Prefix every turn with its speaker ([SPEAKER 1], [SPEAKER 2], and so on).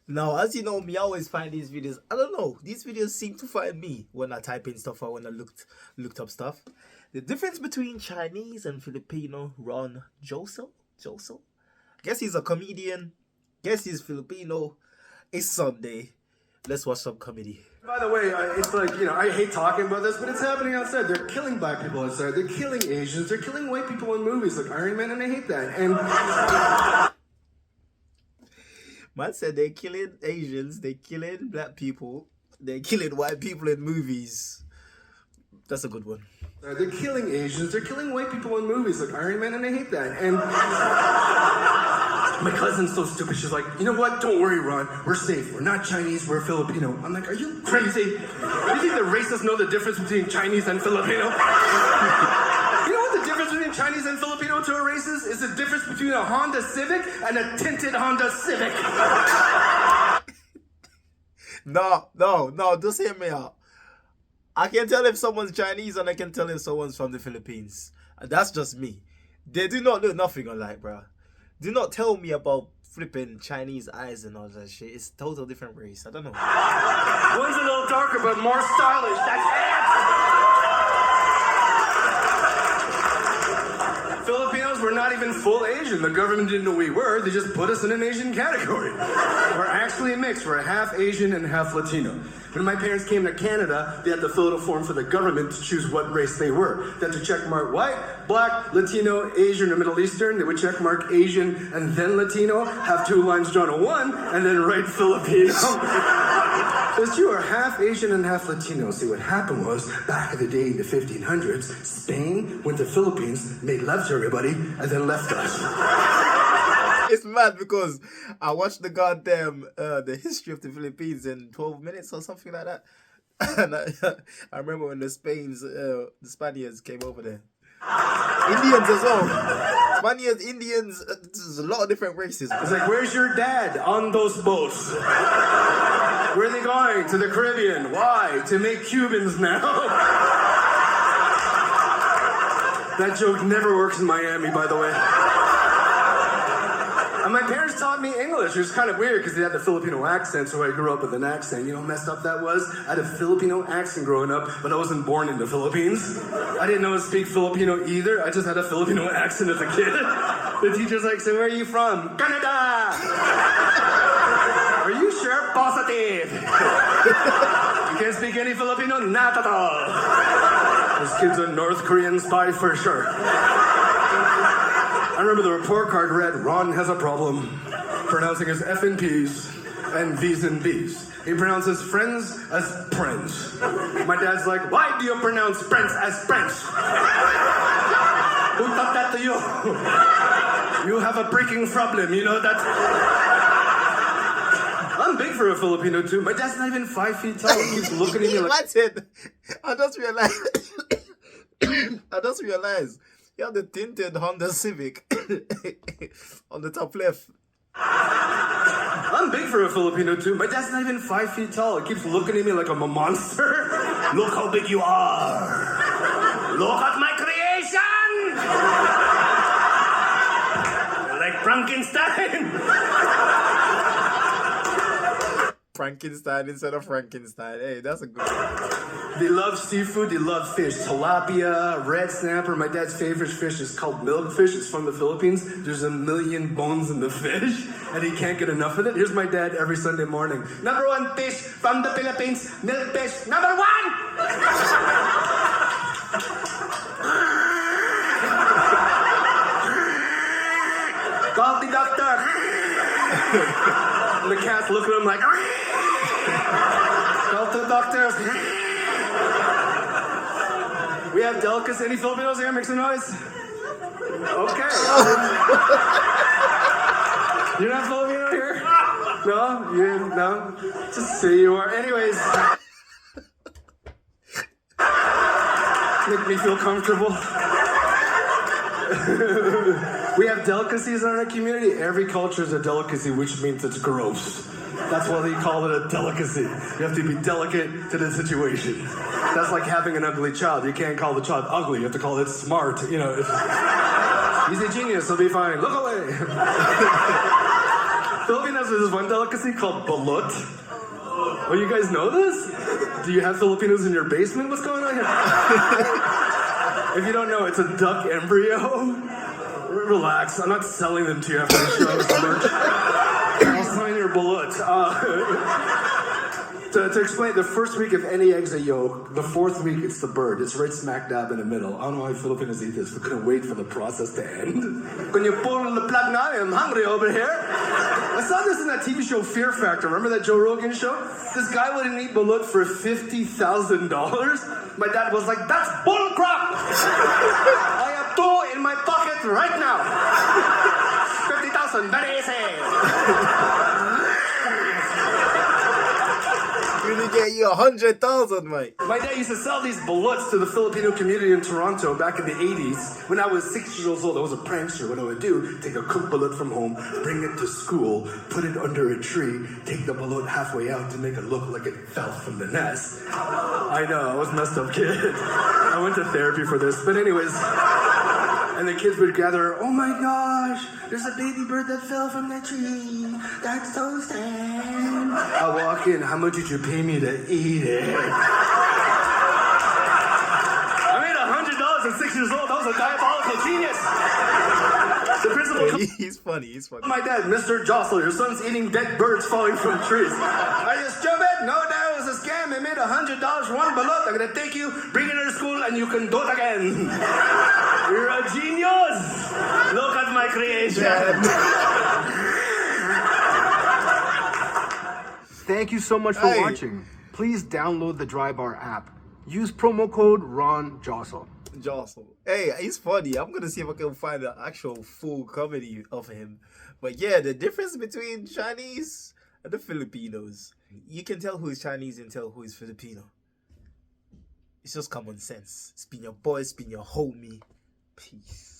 [SPEAKER 1] Now, as you know, me I always find these videos. I don't know. These videos seem to find me when I type in stuff or when I looked up stuff. The difference between Chinese and Filipino. Ron Josol. Josol. Guess he's a comedian. Guess he's Filipino. It's Sunday. Let's watch some comedy.
[SPEAKER 2] By the way, it's like, I hate talking about this, but it's happening outside. They're killing black people outside. They're killing Asians. They're killing white people in movies like Iron Man, and I hate that. And
[SPEAKER 1] Man said they're killing Asians, they're killing black people, they're killing white people in movies. That's a good one.
[SPEAKER 2] They're killing Asians. They're killing white people in movies like Iron Man, and I hate that. And my cousin's so stupid. She's like, you know what? Don't worry, Ron. We're safe. We're not Chinese. We're Filipino. I'm like, are you crazy? Do you think the racists know the difference between Chinese and Filipino? You know what the difference between Chinese and Filipino to a racist is? The difference between a Honda Civic and a tinted Honda Civic.
[SPEAKER 1] No, just hear me out. I can tell if someone's Chinese and I can tell if someone's from the Philippines. And that's just me. They do not look nothing alike, bruh. Do not tell me about flipping Chinese eyes and all that shit. It's total different race. I don't know.
[SPEAKER 2] One's a little darker but more stylish. That's it! Filipinos were not even full Asian. The government didn't know we were. They just put us in an Asian category. We're actually mixed. We're half Asian and half Latino. When my parents came to Canada, they had to fill out a form for the government to choose what race they were. They had to check mark white, black, Latino, Asian, or Middle Eastern. They would check mark Asian and then Latino, have two lines drawn on one, and then write Filipino. Because you are half Asian and half Latino. See, what happened was, back in the day in the 1500s, Spain went to Philippines, made love to everybody, and then left us.
[SPEAKER 1] It's mad because I watched the goddamn the history of the Philippines in 12 minutes or something like that. And I remember when the Spaniards came over there. Indians as well. Spaniards, Indians, there's a lot of different races.
[SPEAKER 2] It's like, where's your dad on those boats? Where are they going? To the Caribbean. Why? To make Cubans now. That joke never works in Miami, by the way. And my parents taught me English. It was kind of weird because they had the Filipino accent, so I grew up with an accent. You know how messed up that was? I had a Filipino accent growing up, but I wasn't born in the Philippines. I didn't know how to speak Filipino either. I just had a Filipino accent as a kid. The teacher's like, so where are you from? Canada! Are you sure? Positive! You can't speak any Filipino? Not at all. This kid's a North Korean spy for sure. I remember the report card read, Ron has a problem pronouncing his F and P's and V's and B's. He pronounces friends as friends. My dad's like, why do you pronounce friends as friends? Who taught that to you? You have a freaking problem, you know that? I'm big for a Filipino too. My dad's not even 5 feet tall. He keeps looking at me like...
[SPEAKER 1] That's it. I just realized. You have the tinted Honda Civic on the top left.
[SPEAKER 2] I'm big for a Filipino too. My dad's not even 5 feet tall. He keeps looking at me like I'm a monster. Look how big you are. Look at my creation. Like Frankenstein.
[SPEAKER 1] Frankenstein instead of Frankenstein. Hey, that's a good one.
[SPEAKER 2] They love seafood, they love fish. Tilapia, red snapper. My dad's favorite fish is called milkfish. It's from the Philippines. There's 1 million bones in the fish, and he can't get enough of it. Here's my dad every Sunday morning. Number one fish from the Philippines, milkfish. Number one! Call the doctor. And the cat's looking at him like, call the doctor. We have delicacies. Any Filipinos here? Make some noise. Okay. You're not Filipino here? No? No? Just say you are. Anyways. Make me feel comfortable. We have delicacies in our community. Every culture is a delicacy, which means it's gross. That's why they call it a delicacy. You have to be delicate to the situation. That's like having an ugly child. You can't call the child ugly. You have to call it smart. You know, he's a genius. He'll be fine. Look away. Filipinos have this one delicacy called balut. Oh, you guys know this? Do you have Filipinos in your basement? What's going on here? If you don't know, it's a duck embryo. Relax, I'm not selling them to you after the show. It's merch. I'll sign your balut. To explain, the first week of any egg's a yolk. The fourth week, it's the bird. It's right smack dab in the middle. I don't know why Filipinos eat this. We couldn't wait for the process to end. Can you pull the plug now? I'm hungry over here. I saw this in that TV show Fear Factor. Remember that Joe Rogan show? This guy wouldn't eat balut for $50,000. My dad was like, "That's bull crap. I have two in my pocket right now. 50,000, very easy."
[SPEAKER 1] Gonna get you 100,000, mate.
[SPEAKER 2] My dad used to sell these bullets to the Filipino community in Toronto back in the 80s. When I was 6 years old, I was a prankster. What I would do, take a cooked bullet from home, bring it to school, put it under a tree, take the bullet halfway out to make it look like it fell from the nest. I know, I was a messed up kid. I went to therapy for this. But anyways, and the kids would gather, "Oh my gosh, there's a baby bird that fell from the tree. That's so sad." I walk in, "How much did you pay me to eat it?" I made $100 at 6 years old. That was a diabolical genius. The principal.
[SPEAKER 1] He's funny.
[SPEAKER 2] My dad, Mr. Josol, your son's eating dead birds falling from trees. Are you stupid? No, that was a scam. I made $100 for one balut. I'm gonna take you, bring it to school, and you can do it again. You're a genius. Look at my creation. Thank you so much for watching. Please download the Drybar app. Use promo code RonJosol.
[SPEAKER 1] Josol. Hey, he's funny. I'm gonna see if I can find an actual full comedy of him. But yeah, the difference between Chinese and the Filipinos, you can tell who is Chinese and tell who is Filipino. It's just common sense. It's been your boy, it's been your homie. Peace.